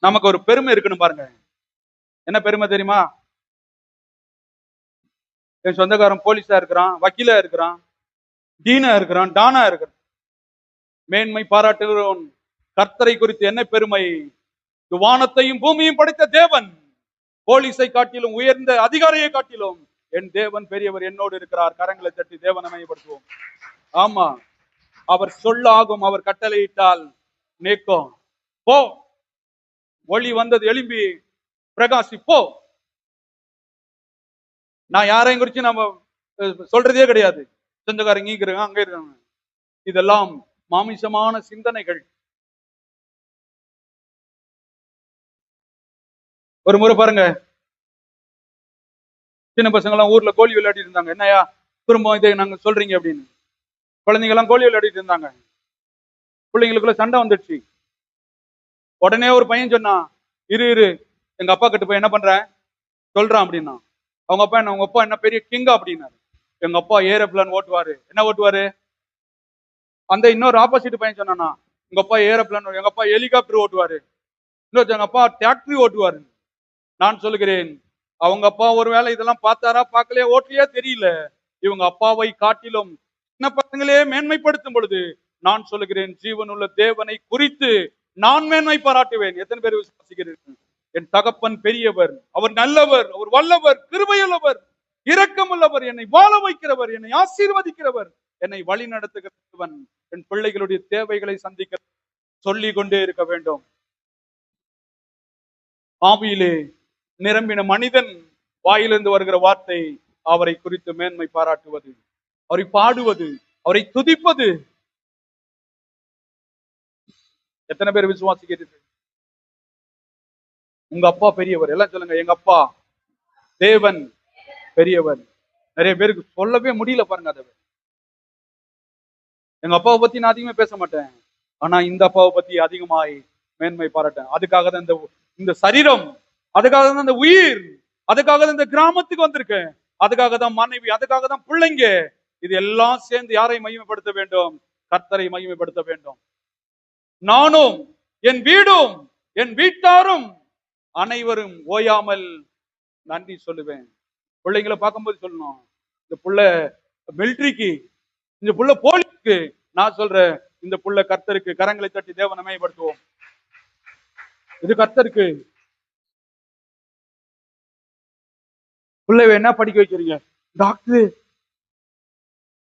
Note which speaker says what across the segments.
Speaker 1: நமக்கு ஒரு பெருமை இருக்குன்னு பாருங்க. என்ன பெருமை தெரியுமா? என் சொந்தக்காரன் போலீஸா இருக்கிறான், வக்கீலா இருக்கிறான், டீனா இருக்கிறான், டானா இருக்கிறான். மேன்மை பாராட்டுகிறோம். கர்த்தரை குறித்து என்ன பெருமை? வானத்தையும் பூமியும் படைத்த தேவன், போலீஸை காட்டிலும் உயர்ந்த அதிகாரியை காட்டிலும் என் தேவன் பெரியவர், என்னோடு இருக்கிறார். கரங்களை தட்டி தேவனை மையப்படுத்துவோம். ஆமா, அவர் சொல்லாகும், அவர் கட்டளையிட்டால் நீக்கும். போ, ஒளி வந்தது, எழும்பி பிரகாசி, போ. நான் யாரையும் குறிச்சு நம்ம சொல்றதே கிடையாது. சொந்தக்காரங்க இங்க இருக்காங்க, அங்க இருக்காங்க. இதெல்லாம் மாமிசமான சிந்தனைகள். ஒரு முறை பாருங்க, சின்ன பசங்க எல்லாம் ஊர்ல கோழி விளையாடிட்டு இருந்தாங்க. என்னையா திரும்ப இதை நாங்க சொல்றீங்க அப்படின்னு. குழந்தைங்க எல்லாம் கோழி விளையாடிட்டு இருந்தாங்க. பிள்ளைங்களுக்குள்ள சண்டை வந்துடுச்சு. உடனே ஒரு பையன் சொன்னான், இரு இரு, எங்க அப்பா கிட்ட போய் என்ன பண்ற சொல்றான் அப்படின்னா. அவங்க அப்பா என்ன, உங்க அப்பா என்ன பெரிய கிங்கா அப்படின்னாரு. எங்க அப்பா ஏரோப்ளான் ஓட்டுவாரு. என்ன ஓட்டுவாரு? அந்த இன்னொரு ஆப்போசிட் பையன் சொன்னானா, உங்க அப்பா ஏரோப்ளான், எங்க அப்பா ஹெலிகாப்டர் ஓட்டுவாரு. இன்னொரு எங்க அப்பா டிராக்டரி ஓட்டுவாரு. நான் சொல்லுகிறேன், அவங்க அப்பா ஒருவேளை இதெல்லாம் பார்த்தாரா பார்க்கலையா ஓட்டலையா தெரியல. இவங்க அப்பாவை காட்டிலும் சின்ன பசங்களே மேன்மைப்படுத்தும் பொழுது நான் சொல்லுகிறேன், ஜீவனுள்ள தேவனை குறித்து நான் மேன்மை பாராட்டுவேன். எத்தனை பேர் விசுவாசிக்கிறீர்கள்? என் தகப்பன் பெரியவர், அவர் நல்லவர், அவர் வல்லவர், கிருபையுள்ளவர், இரக்கமுள்ளவர், என்னை வாழ வைக்கிறவர், என்னை ஆசீர்வதிக்கிறவர், என்னை வழி நடத்துகிறவன், என் பிள்ளைகளுடைய தேவைகளை சந்திக்க சொல்லிக் கொண்டே இருக்க வேண்டும். ஆவியிலே நிரம்பின மனிதன் வாயிலிருந்து வருகிற வார்த்தை அவரை குறித்து மேன்மை பாராட்டுவது, அவரை பாடுவது, அவரை துதிப்பது. எத்தனை பேர் விசுவாசிக்கிறீர்கள்? உங்க அப்பா பெரியவர். எல்லாம் சொல்லுங்க, எங்க அப்பா தேவன் பெரியவர். நிறைய பேருக்கு சொல்லவே முடியல பாருங்க. அதை எங்க அப்பாவை பத்தி நான் அதிகமா பேச மாட்டேன், ஆனா இந்த அப்பாவை பத்தி அதிகமாய் மேன்மை பாராட்டேன். அதுக்காக தான் இந்த சரீரம், அதுக்காக தான் இந்த உயிர், அதுக்காக தான் இந்த கிராமத்துக்கு வந்திருக்கேன், அதுக்காக தான் மனைவி, அதுக்காக தான் பிள்ளைங்க. இது எல்லாம் சேர்ந்து யாரை மகிமைப்படுத்த வேண்டும்? கர்த்தரை மகிமைப்படுத்த வேண்டும். நானும் என் வீடும் என் வீட்டாரும் அனைவரும் ஓயாமல் நன்றி சொல்லுவேன். பிள்ளைங்களை பார்க்கும்போது சொல்லணும், இந்த புள்ள மிலிட்ரிக்கு, இந்த புள்ள போலீஸ்க்கு. நான் சொல்றேன், இந்த புள்ள கர்த்தருக்கு. கரங்களை தட்டி தேவனை மகிமைப்படுத்துவோம். இது கர்த்தருக்கு. பிள்ளைவை என்ன படிக்க வைக்கிறீங்க? டாக்டர்,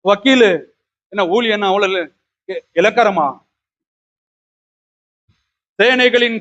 Speaker 1: வக்கீலு, என்ன ஊழியன்னா அவ்வளவு இலக்காரமா? சேனைகளின்